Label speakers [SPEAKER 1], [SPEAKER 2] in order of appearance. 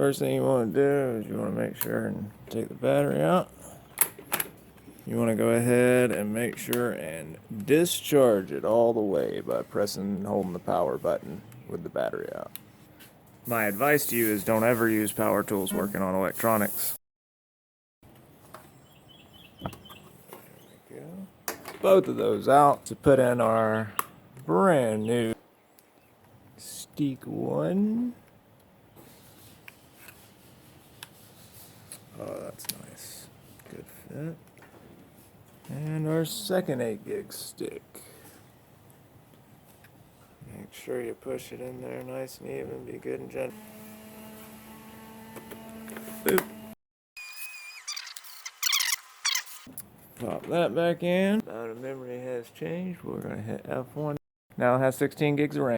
[SPEAKER 1] First thing you want to do is you want to make sure and take the battery out. You want to go ahead and make sure and discharge it all the way by pressing and holding the power button with the battery out. My advice to you is don't ever use power tools working on electronics. There we go. Both of those out to put in our brand new Steak 1. Oh, that's nice. Good fit. And our second 8 gig stick. Make sure you push it in there nice and even, be good and gentle. Boop. Pop that back in. Now the memory has changed. We're going to hit F1. Now it has 16 gigs of RAM.